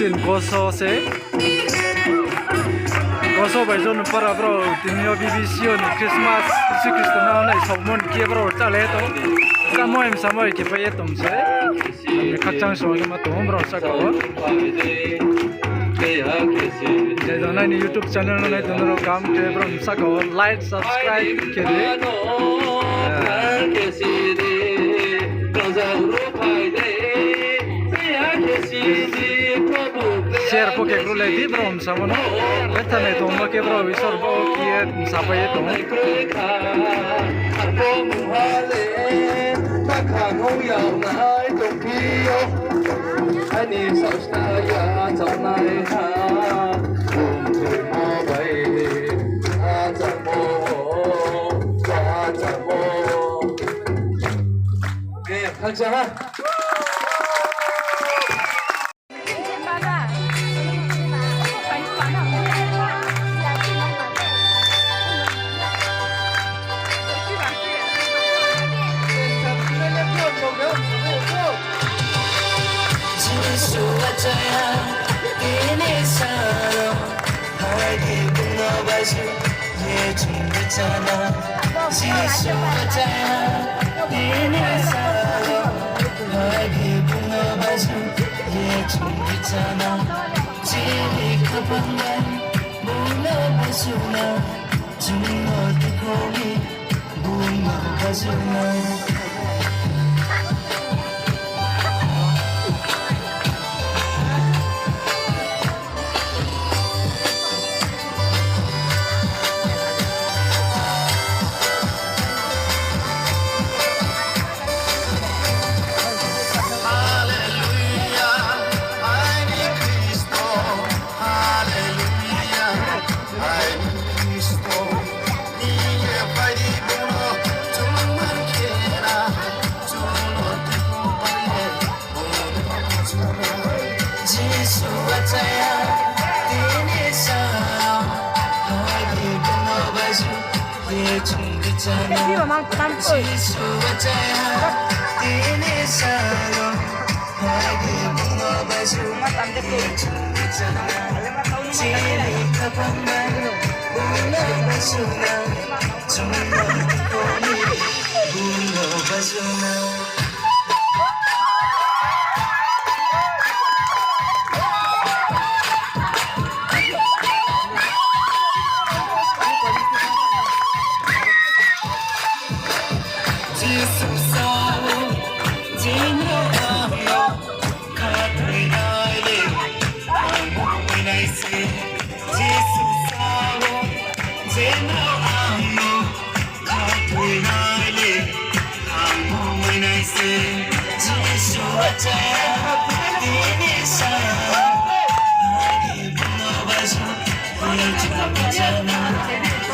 Chin koso se koso bai zon para bro tinyo BBC on Christmas si Kristana na somon ke bro chale to samoy ke paye tum se khachang so ma to bro sa ko je dona ni YouTube channel na donro kam ke bro sa ko like subscribe ke share po ke bro le di bro samono betane to mo ke bro visor bo ki sapaye to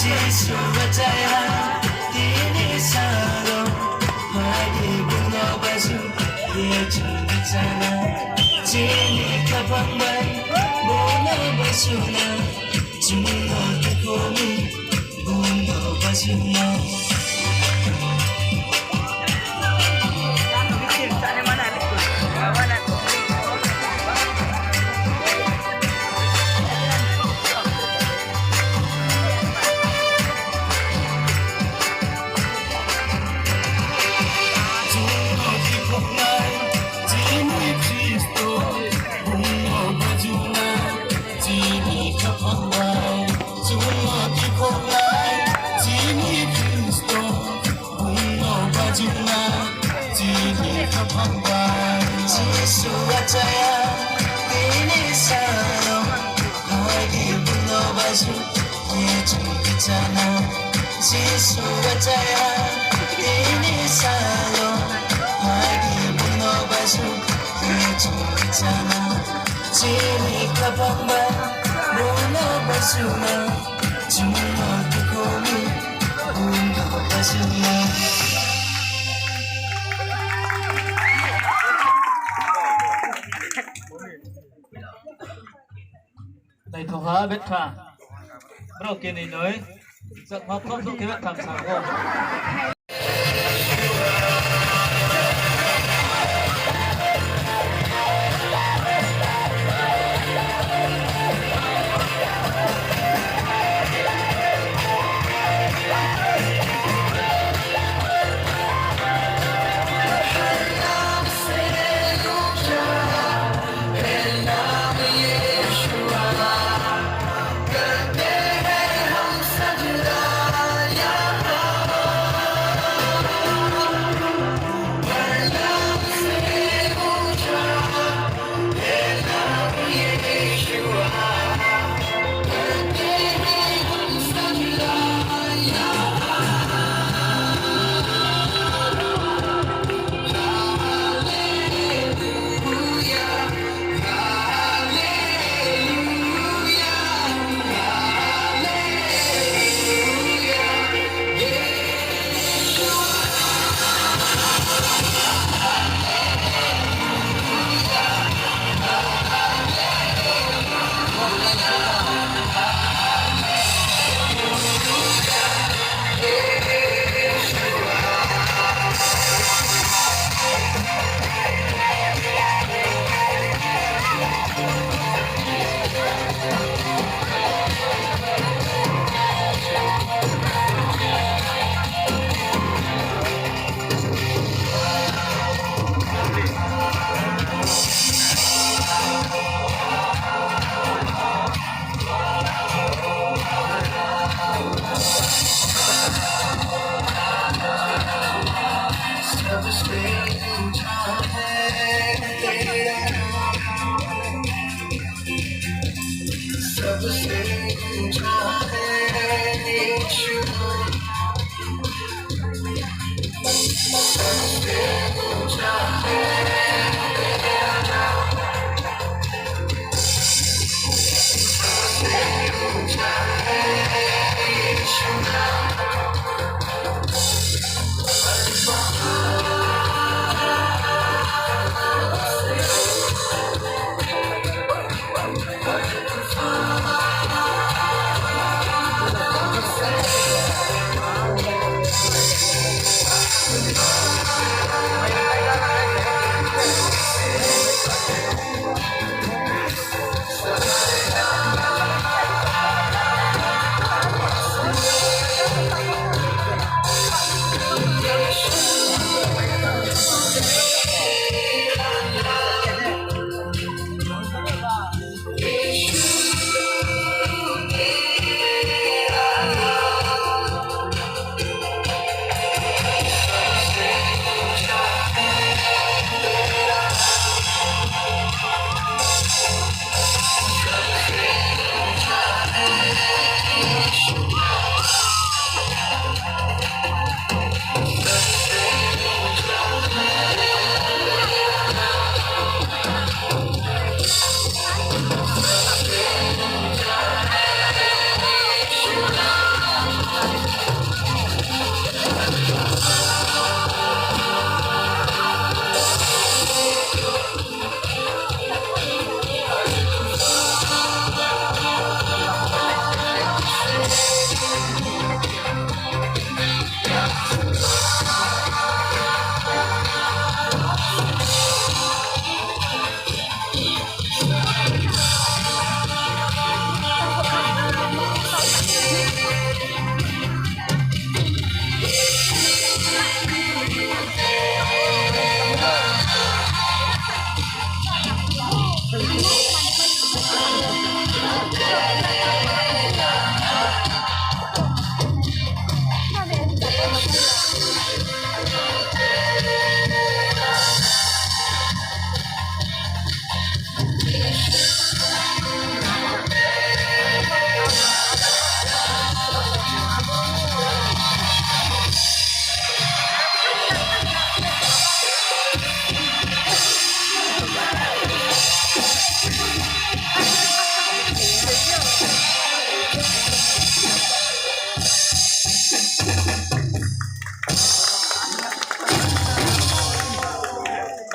지수가 짜야 니네 사로 화이고 너봐줘 예정이잖아 지니까 방발 모나봐주나 주너도 고민 모나봐주나 지수가 짜야 니네 사랑 너에게 불러봐줘 예정이잖아 지수가 짜야 니네 사랑 너에게 불러봐줘 예정이잖아 지니까 방발 불러봐주나 주먹도 고민 불러봐주나 này thổ hóa biết khả bắt đầu kia này nói giọng hoa không cái biết thảm sáng không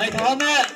Mày có mẹ